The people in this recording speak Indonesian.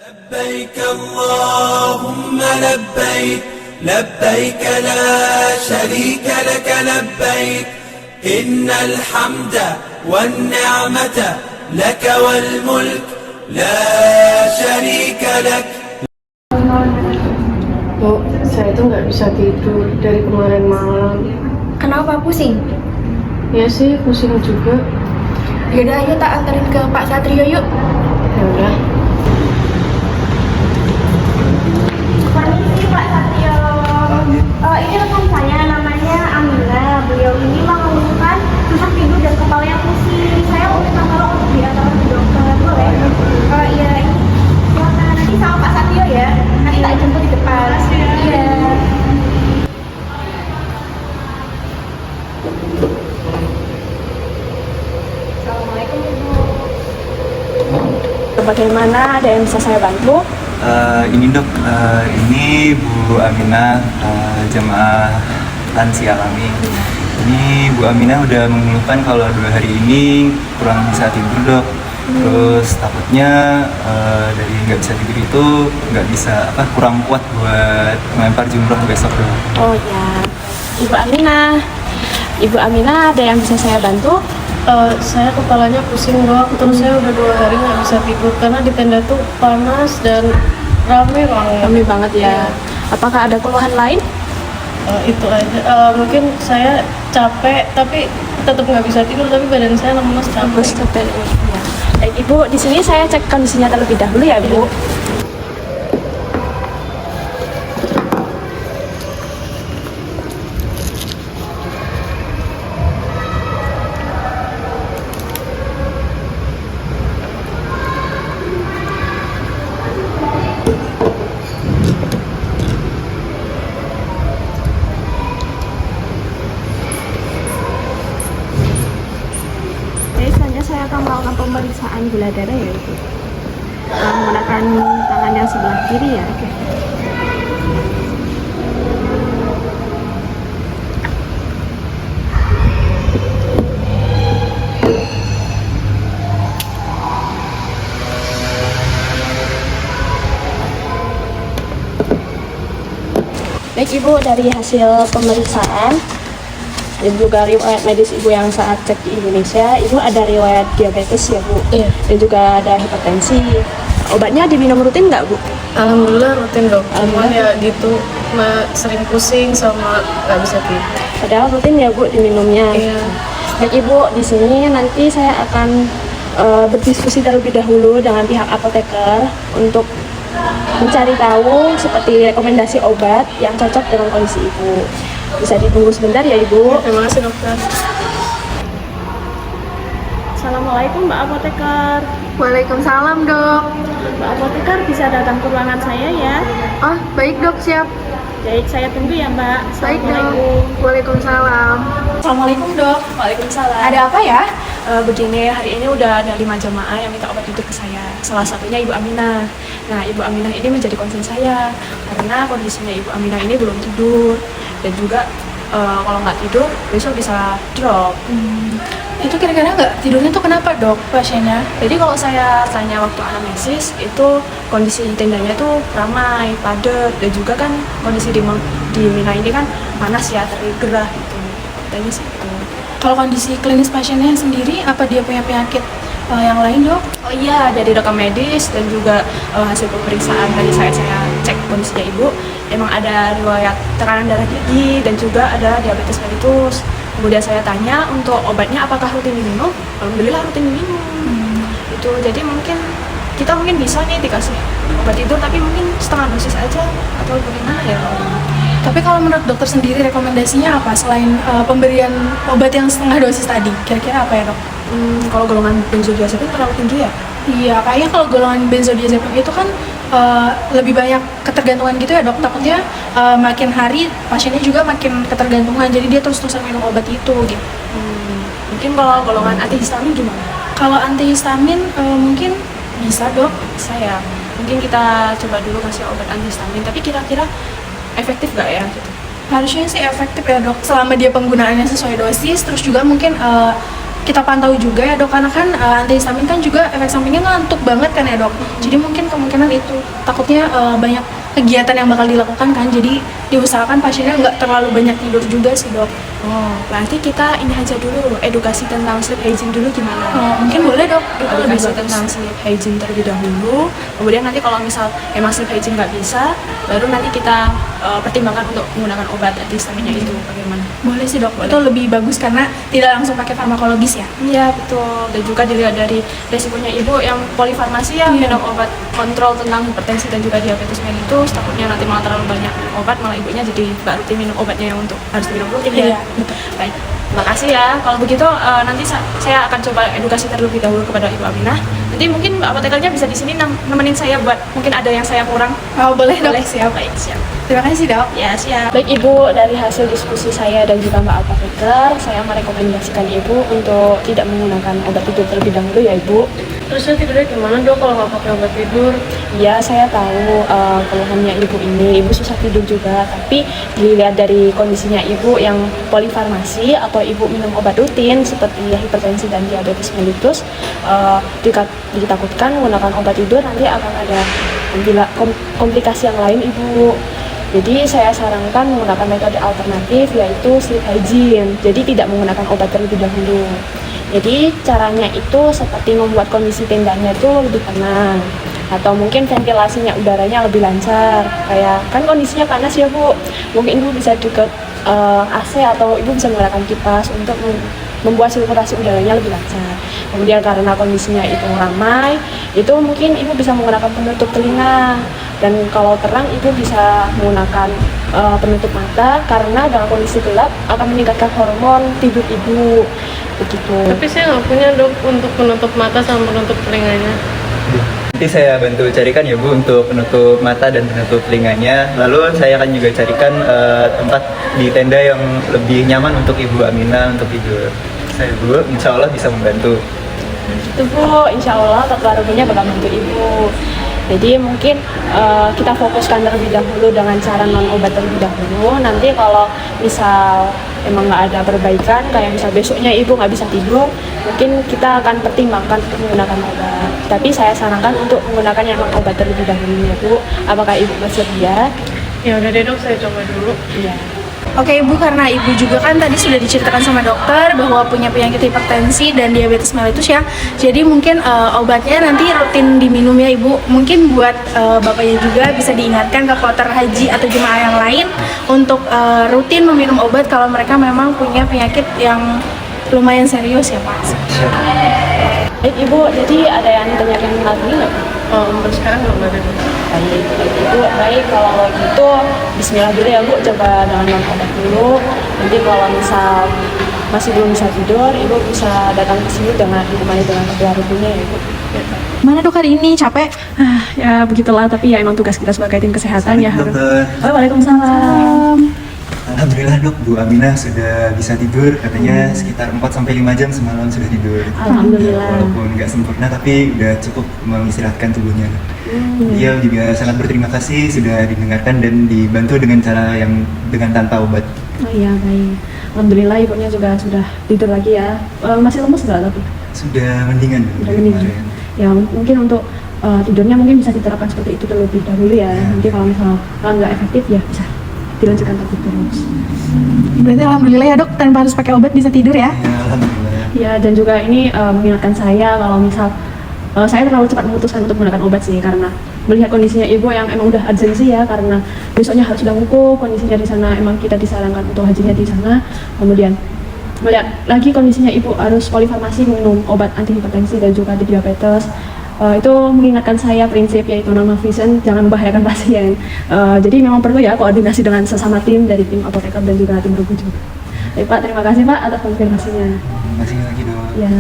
لبيك اللهم لبيك لبيك لا شريك لك لبيك إن الحمد والنعمة لك والملك لا شريك لك. Bu, saya tuh nggak bisa tidur dari kemarin malam. Kenapa pusing? Ya sih, pusing juga. Yaudah, ayo tak anterin ke Pak Satrio yuk. Ya udah. Permisi Pak Satrio. Ini rekan saya namanya Amila. Beliau ini mengeluhkan susah tidur dan kepalanya pusing. Saya mau minta tolong untuk diantar ke dokter, boleh? Iya, ini silakan nanti sama Pak Satrio ya. Nanti tak jemput di depan. Iya. Assalamualaikum Ibu. Bagaimana, ada yang bisa saya bantu? Ini dok, ini Bu Aminah, jemaah lansia kami. Ini Bu Aminah udah mengeluhkan kalau 2 hari ini kurang bisa tidur dok. Terus takutnya dari nggak bisa tidur itu nggak bisa kurang kuat buat melempar jumroh besok dok. Oh ya, Ibu Aminah, ada yang bisa saya bantu? Saya kepalanya pusing dok, terus saya udah 2 hari nggak bisa tidur karena di tenda tuh panas dan rame banget. Kami banget ya. Apakah ada keluhan lain? Itu aja. Mungkin saya capek tapi tetap nggak bisa tidur, tapi badan saya lemes Terus capek. ya. Baik Ibu, di sini saya cek kondisinya terlebih dahulu ya Bu. Jadi selanjutnya saya akan melakukan pemeriksaan gula darah ya Ibu. Menggunakan tangan yang sebelah kiri ya. Oke. Baik Ibu, dari hasil pemeriksaan dan juga riwayat medis Ibu yang saat cek di Indonesia, Ibu ada riwayat diabetes ya Bu? Iya. Dan juga ada hipertensi. Obatnya diminum rutin nggak Bu? Alhamdulillah rutin dok. Cuman Alhamdulillah. ya gitu sering pusing sama nggak bisa tidur. Padahal rutin ya Bu diminumnya. Iya. Baik Ibu, di sini nanti saya akan berdiskusi terlebih dahulu dengan pihak apoteker untuk mencari tahu seperti rekomendasi obat yang cocok dengan kondisi Ibu. Bisa ditunggu sebentar ya Ibu. Terima kasih dokter. Assalamualaikum Mbak Apoteker. Waalaikumsalam dok. Mbak Apoteker bisa datang ke ruangan saya ya. Oh baik dok, siap. Baik, saya tunggu ya Mbak. Baik dok. Waalaikumsalam. Assalamualaikum Dok. Waalaikumsalam. Ada apa ya? Begini, hari ini udah ada 5 jemaah yang minta obat tidur ke saya. Salah satunya Ibu Aminah. Nah, Ibu Aminah ini menjadi concern saya karena kondisinya Ibu Aminah ini belum tidur dan juga kalau nggak tidur besok bisa drop. Itu kira-kira nggak tidurnya tuh kenapa dok pasiennya? Jadi kalau saya tanya waktu anamnesis itu kondisi tendanya tuh ramai, padat dan juga kan kondisi di Mina ini kan panas ya, tergerah gitu. Katanya sih itu. Kalau kondisi klinis pasiennya sendiri, apa dia punya penyakit yang lain dok? Oh iya, dari rekam medis dan juga hasil pemeriksaan tadi saya cek kondisinya Ibu, emang ada riwayat tekanan darah tinggi dan juga ada diabetes mellitus. Kemudian saya tanya untuk obatnya apakah rutin diminum? Alhamdulillah rutin diminum. Itu jadi kita mungkin bisa nih dikasih obat tidur tapi mungkin setengah dosis aja atau bagaimana ya? Tapi kalau menurut dokter sendiri rekomendasinya apa selain pemberian obat yang setengah dosis tadi? Kira-kira apa ya dok? Kalau golongan benzodiazepin terlalu tinggi ya? Iya, kayaknya kalau golongan benzodiazepin itu kan lebih banyak ketergantungan gitu ya dok. Takutnya makin hari pasiennya juga makin ketergantungan, jadi dia terus-terusan minum obat itu gitu. Mungkin kalau golongan antihistamin gimana? Kalau antihistamin mungkin bisa dok. Saya mungkin kita coba dulu kasih obat antihistamin, tapi kira-kira efektif nggak ya gitu? Harusnya sih efektif ya dok, selama dia penggunaannya sesuai dosis, terus juga mungkin kita pantau juga ya dok, karena kan antihistamin kan juga efek sampingnya ngantuk banget kan ya dok. Jadi mungkin kemungkinan itu takutnya banyak kegiatan yang bakal dilakukan kan, jadi diusahakan pasiennya nggak terlalu banyak tidur juga sih dok. Oh, berarti kita ini aja dulu, edukasi tentang sleep hygiene dulu gimana? Oh, mungkin boleh dok, itu lebih Edukasi bagus. tentang sleep hygiene terlebih dahulu. Kemudian nanti kalau misal emang sleep hygiene nggak bisa, baru nanti kita pertimbangkan untuk menggunakan obat antihistaminnya itu bagaimana? Boleh sih dok, itu lebih bagus karena tidak langsung pakai farmakologis ya. Iya betul, dan juga dilihat dari resikonya ibu yang polifarmasi ya, Iya. minum obat kontrol tentang hipertensi dan juga diabetes mellitus, takutnya nanti malah terlalu banyak obat, malah ibunya jadi nggak rutin minum obatnya yang untuk harus minum rutin ya. Iya, betul. Baik, terima kasih ya. Kalau begitu nanti saya akan coba edukasi terlebih dahulu kepada Ibu Aminah. Nanti mungkin apotekernya bisa di sini nemenin saya buat mungkin ada yang saya kurang. Oh, boleh dok. Boleh, siap. Baik, siap. Terima kasih dok. Ya, siap. Baik Ibu, dari hasil diskusi saya dan juga Mbak apoteker, saya merekomendasikan Ibu untuk tidak menggunakan obat tidur terlebih dahulu ya Ibu. Terusnya tidurnya gimana dok kalau nggak pakai obat tidur? Ya, saya tahu keluhannya Ibu ini, Ibu susah tidur juga, tapi dilihat dari kondisinya Ibu yang polifarmasi atau Ibu minum obat rutin seperti hipertensi dan diabetes mellitus, ditakutkan menggunakan obat tidur nanti akan ada komplikasi yang lain Ibu. Jadi saya sarankan menggunakan metode alternatif yaitu sleep hygiene, jadi tidak menggunakan obat terlebih dahulu. Jadi caranya itu seperti membuat kondisi tendanya itu lebih tenang, atau mungkin ventilasinya udaranya lebih lancar. Kayak kan kondisinya panas ya Bu, mungkin Ibu bisa dekat AC atau Ibu bisa menggunakan kipas untuk membuat sirkulasi udaranya lebih lancar. Kemudian karena kondisinya itu ramai, itu mungkin Ibu bisa menggunakan penutup telinga. Dan kalau terang Ibu bisa menggunakan penutup mata, karena dalam kondisi gelap akan meningkatkan hormon tidur Ibu. Begitu. Tapi saya nggak punya dok untuk penutup mata sama penutup telinganya. Nanti saya bantu carikan ya Bu untuk penutup mata dan penutup telinganya. Lalu saya akan juga carikan tempat di tenda yang lebih nyaman untuk Ibu Aminah untuk tidur. Saya Bu, insya Allah bisa membantu. Itu Bu, insya Allah teknologinya bakal membantu Ibu. Jadi mungkin kita fokuskan terlebih dahulu dengan cara non obat terlebih dahulu. Nanti kalau misal emang nggak ada perbaikan, kayak misal besoknya Ibu nggak bisa tidur, mungkin kita akan pertimbangkan untuk menggunakan obat. Tapi saya sarankan untuk menggunakan yang non obat terlebih dahulu ya Bu. Apakah Ibu bersedia? Ya udah deh dok, saya coba dulu. Iya. Oke Ibu, karena Ibu juga kan tadi sudah diceritakan sama dokter bahwa punya penyakit hipertensi dan diabetes mellitus ya. Jadi mungkin obatnya nanti rutin diminum ya Ibu. Mungkin buat bapaknya juga bisa diingatkan ke kloter haji atau jemaah yang lain untuk rutin meminum obat kalau mereka memang punya penyakit yang lumayan serius ya Pak. Baik Ibu, jadi ada yang ditanyakan lagi nggak? Oh, untuk sekarang belum ada dok. Baik, Ibu, baik kalau gitu bismillah dulu ya Bu, coba dengan non obat dulu. Nanti kalau misal masih belum bisa tidur, Ibu bisa datang ke sini dengan ditemani dengan kedua rutinnya ya Bu. Mana dok hari ini capek? Ya begitulah, tapi ya emang tugas kita sebagai tim kesehatan ya harus. Dokter. Oh, Waalaikumsalam. Alhamdulillah Dok, Bu Aminah sudah bisa tidur. Katanya sekitar 4-5 jam semalam sudah tidur. Alhamdulillah. Walaupun nggak sempurna tapi udah cukup mengistirahatkan tubuhnya. Dia juga sangat berterima kasih sudah didengarkan dan dibantu dengan cara yang dengan tanpa obat. Oh iya, baik. Alhamdulillah ibunya juga sudah tidur lagi ya. Masih lemes nggak tapi? Sudah mendingan Udah dari mendingan. kemarin. Ya mungkin untuk tidurnya mungkin bisa diterapkan seperti itu terlebih dahulu ya. Nanti kalau misal nggak efektif ya bisa dilanjutkan terus. Berarti alhamdulillah ya dok, tanpa harus pakai obat bisa tidur ya. Ya, alhamdulillah. Ya, dan juga ini mengingatkan saya kalau misal saya terlalu cepat memutuskan untuk menggunakan obat sih, karena melihat kondisinya ibu yang emang udah urgensi ya, karena besoknya harus udah wukuf, kondisinya di sana emang kita disarankan untuk hajinya di sana. Kemudian melihat lagi kondisinya ibu harus polifarmasi minum obat anti hipertensi dan juga anti diabetes. Itu mengingatkan saya prinsip yaitu non vision, jangan membahayakan pasien. Jadi memang perlu ya koordinasi dengan sesama tim dari tim apoteker dan juga tim rugu juga. Baik Pak, terima kasih Pak atas konfirmasinya. Terima kasih lagi Dok. Ya.